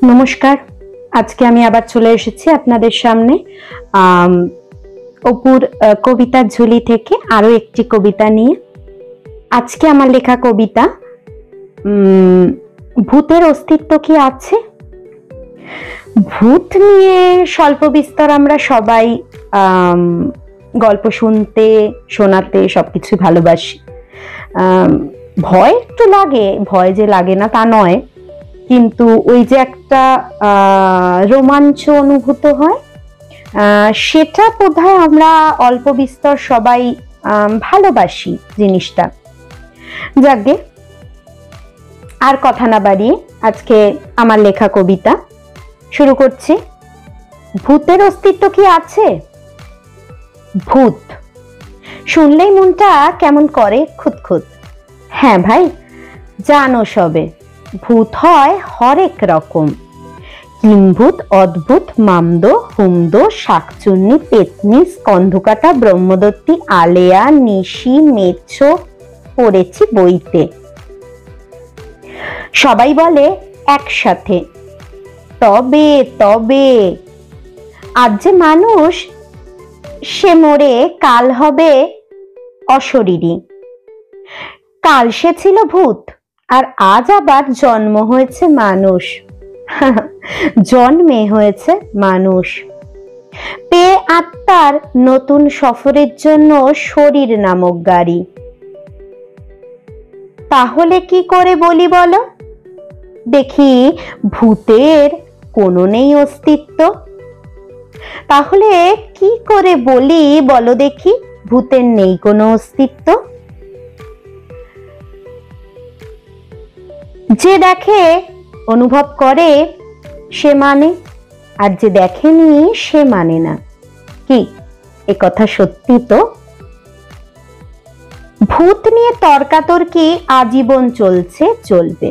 নমস্কার। আজকে আমি আবার চলে এসেছি আপনাদের সামনে অপুর কবিতার ঝুলি থেকে আরো একটি কবিতা নিয়ে। আজকে আমার লেখা কবিতা ভূতের অস্তিত্ব কি আছে। ভূত নিয়ে স্বল্প বিস্তর আমরা সবাই গল্প শুনতে শোনাতে সবকিছু ভালোবাসি। ভয় একটু লাগে, ভয় যে লাগে না তা নয়, কিন্তু ওই যে একটা রোমাঞ্চ অনুভূত হয়, সেটা বোধহয় আমরা অল্প বিস্তর সবাই ভালোবাসি জিনিসটা। যাকে আর কথা না বাড়িয়ে আজকে আমার লেখা কবিতা শুরু করছি। ভূতের অস্তিত্ব কি আছে? ভূত শুনলেই মনটা কেমন করে খুঁতখুত। হ্যাঁ ভাই, জানো সবে ভূত হয় হরেক রকম, কিম্ভূত, অদ্ভুত, মামদো, হুমদো, শাকচুন্নি, পেতনি, স্কন্ধকাটা, ব্রহ্মদত্তী, আলেয়া, নিশি, মেছো পড়েছি বইতে। সবাই বলে একসাথে তবে তবে আজ যে মানুষ, সে মরে কাল হবে অশরীরী। কাল সে ছিল ভূত, আর আজ আবার জন্ম হয়েছে মানুষ। জন্মে হয়েছে মানুষ, পেয়ে আত্মার নতুন সফরের জন্য শরীর নামক গাড়ি। তাহলে কি করে বলি বলো, দেখি ভূতের কোনো নেই অস্তিত্ব। তাহলে কি করে বলি বলো দেখি ভূতের নেই কোনো অস্তিত্ব। যে দেখে অনুভব করে সে মানে, আর যে দেখেনি সে মানে না। কি এ কথা সত্যি তো? ভূত নিয়ে তর্কাতর্কি আজীবন চলছে, চলবে,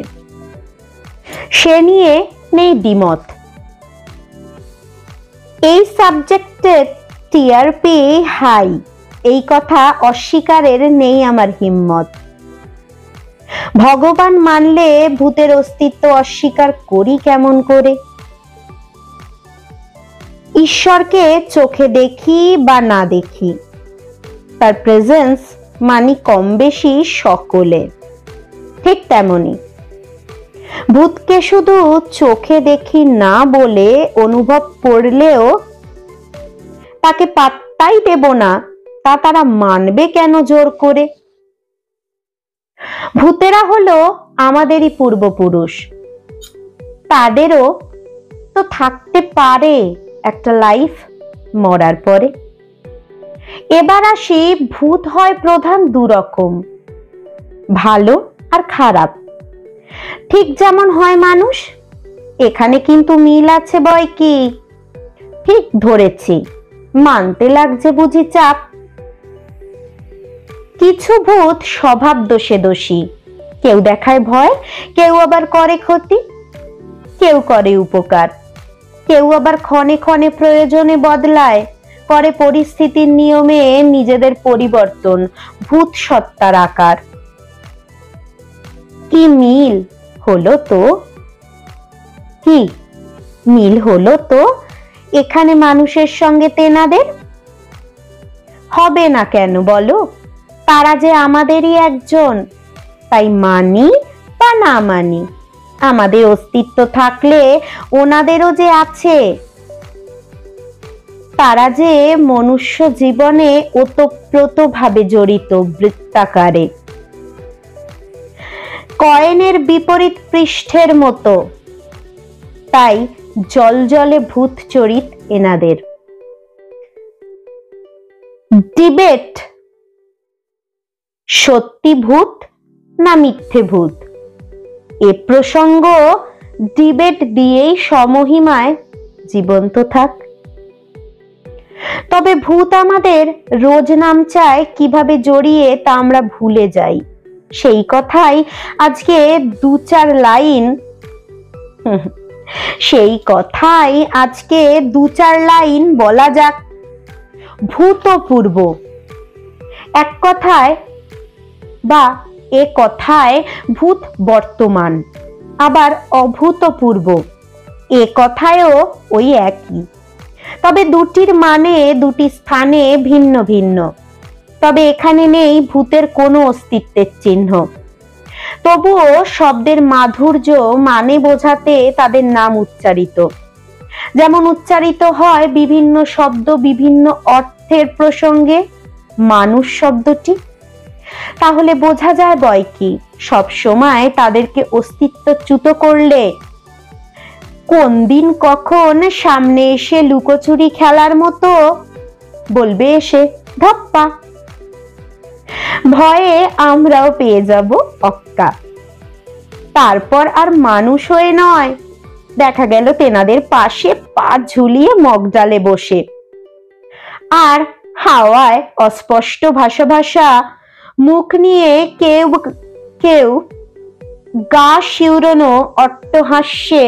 সে নিয়ে নেই দ্বিমত। এই সাবজেক্টের টিআরপি হাই, এই কথা অস্বীকারের নেই আমার হিম্মত। ভগবান মানলে ভূতের অস্তিত্ব অস্বীকার করি কেমন করে? ঈশ্বরকে চোখে দেখি বা না দেখি, তার প্রেজেন্স মানি কম বেশি সকলে। ঠিক তেমনি ভূতকে শুধু চোখে দেখি না বলে অনুভব করলেও তাকে পাত্তাই দেব না, তা তারা মানবে কেন জোর করে? ভূতেরা হলো আমাদেরই পূর্বপুরুষ, তাদেরও তো থাকতে পারে একটা লাইফ মরার পরে। এবার আসি, ভূত হয় প্রধান দুরকম, ভালো আর খারাপ। ঠিক যেমন হয় মানুষ, এখানে কিন্তু মিল আছে বয় কি? ঠিক ধরেছি, মানতে লাগছে বুঝি চাপ। কিছু ভূত স্বভাব দোষে দোষী, কেউ দেখায় ভয়, কেউ আবার করে ক্ষতি, কেউ করে উপকার, কেউ আবার ক্ষণে ক্ষণে প্রয়োজনে বদলায়, করে পরিস্থিতির নিয়মে নিজেদের পরিবর্তন, ভূত সত্তার আকার। কি মিল হলো তো, কি মিল হলো তো এখানে মানুষের সঙ্গে তেনাদের? হবে না কেন বলো, তারা যে আমাদেরই একজন, তাই মানি বা না মানি, আমাদের অস্তিত্ব থাকলে ওনাদেরও যে আছে। তারা যে মনুষ্য জীবনে ওতপ্রোতভাবে জড়িত বৃত্তাকারে, কয়েনের বিপরীত পৃষ্ঠের মতো। তাই জলজলে ভূত চরিত এনাদের। ডিবেট, সত্যি ভূত না মিথ্যে ভূত, এ প্রসঙ্গ ডিবেট দিয়েই সমহিমায় জীবন্ত থাক। তবে ভূত আমাদের রোজ নাম চায় কিভাবে জড়িয়ে তা আমরা ভুলে যাই। সেই কথাই আজকে দু চার লাইন বলা যাক। ভূতপূর্ব এক কথায় বা এ কথায় ভূত বর্তমান, আবার অভূতপূর্ব এ কথায়ও ওই একই, তবে দুটির মানে দুটি স্থানে ভিন্ন ভিন্ন। তবে এখানে নেই ভূতের কোনো অস্তিত্বের চিহ্ন। তবুও শব্দের মাধুর্য মানে বোঝাতে তাদের নাম উচ্চারিত। যেমন উচ্চারিত হয় বিভিন্ন শব্দ বিভিন্ন অর্থের প্রসঙ্গে মানুষ শব্দটি, তাহলে বোঝা যায় বয় কি সব সময় তাদেরকে অস্তিত্বচ্যুত করলে কোন দিন কখন সামনে এসে লুকোচুরি খেলার মতো বলবে এসে ধাপ্পা, ভয়ে আমরাও পেয়ে যাব অক্কা। তারপর আর মানুষ হয়ে নয়, দেখা গেল তেনাদের পাশে পা ঝুলিয়ে মগডালে বসে, আর হাওয়ায় অস্পষ্ট ভাষা ভাষা মুখ নিয়ে কেউ কেউ গা শিউরানো অট্টহাস্যে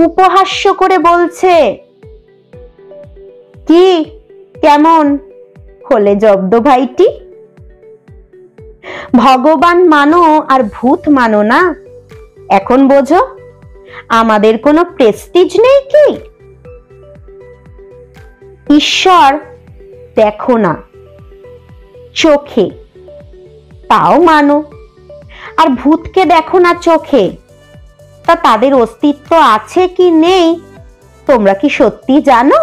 উপহাস্য করে বলছে, কি কেমন হলে জব্দ ভাইটি? ভগবান মানো আর ভূত মানো না, এখন বোঝো আমাদের কোনো প্রেস্টিজ নেই কি? ঈশ্বর দেখো না চোখে, তাও মানো, আর ভূতকে দেখো না চোখে, তা তাদের অস্তিত্ব আছে কি নেই তোমরা কি সত্যি জানো?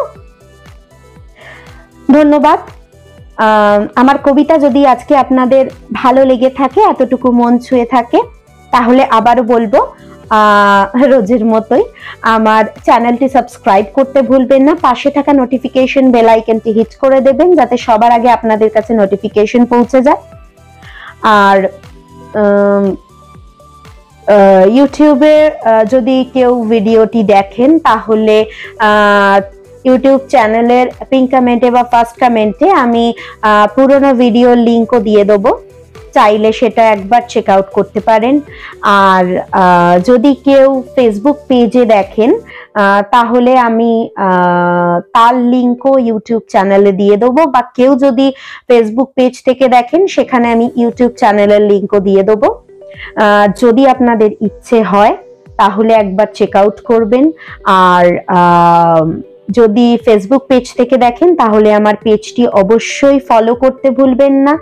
ধন্যবাদ। আমার কবিতা যদি আজকে আপনাদের ভালো লেগে থাকে, এতটুকু মন ছুঁয়ে থাকে, তাহলে আবারও বলবো রোজের মতোই আমার চ্যানেলটি সাবস্ক্রাইব করতে ভুলবেন না, পাশে থাকা নোটিফিকেশন বেল আইকনটি হিট করে দেবেন যাতে সবার আগে আপনাদের কাছে নোটিফিকেশন পৌঁছে যায়। আর ইউটিউবে যদি কেউ ভিডিওটি দেখেন তাহলে ইউটিউব চ্যানেলের পিন কমেন্টে বা ফার্স্ট কমেন্টে আমি পুরোনো ভিডিও লিংকও দিয়ে দেবো, চাইলে সেটা একবার চেক আউট করতে পারেন। আর যদি কেউ ফেসবুক পেজে দেখেন তাহলে আমি তার লিংকও ইউটিউব চ্যানেলে দিয়ে দেবো, বা কেউ যদি ফেসবুক পেজ থেকে দেখেন সেখানে আমি ইউটিউব চ্যানেলের লিংকও দিয়ে দেবো। যদি আপনাদের ইচ্ছে হয় তাহলে একবার চেক আউট করবেন। আর যদি ফেসবুক পেজ থেকে দেখেন তাহলে আমার পেজটি অবশ্যই ফলো করতে ভুলবেন না।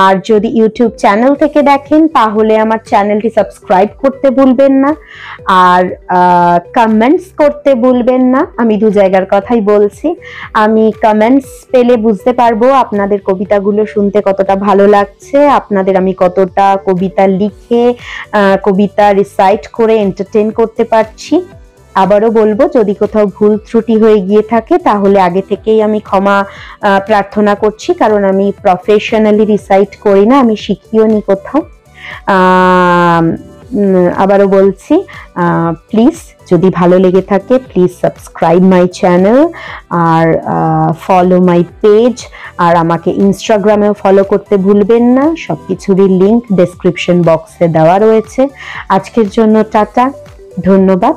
আর যদি ইউটিউব চ্যানেল থেকে দেখেন তাহলে আমার চ্যানেলটি সাবস্ক্রাইব করতে ভুলবেন না, আর কমেন্টস করতে ভুলবেন না। আমি দু জায়গার কথাই বলছি, আমি কমেন্টস পেলে বুঝতে পারবো আপনাদের কবিতাগুলো শুনতে কতটা ভালো লাগছে, আপনাদের আমি কতটা কবিতা লিখে কবিতা রিসাইট করে এন্টারটেইন করতে পারছি। আবারও বলবো, যদি কোথাও ভুল ত্রুটি হয়ে গিয়ে থাকে তাহলে আগে থেকেই আমি ক্ষমা প্রার্থনা করছি, কারণ আমি প্রফেশনালি রিসাইট করি না, আমি শিখিও নি কোথাও। আবারও বলছি, প্লিজ যদি ভালো লেগে থাকে প্লিজ সাবস্ক্রাইব মাই চ্যানেল আর ফলো মাই পেজ, আর আমাকে ইনস্টাগ্রামেও ফলো করতে ভুলবেন না। সবকিছুরই লিংক ডেসক্রিপশন বক্সে দেওয়া রয়েছে। আজকের জন্য টাটা, ধন্যবাদ।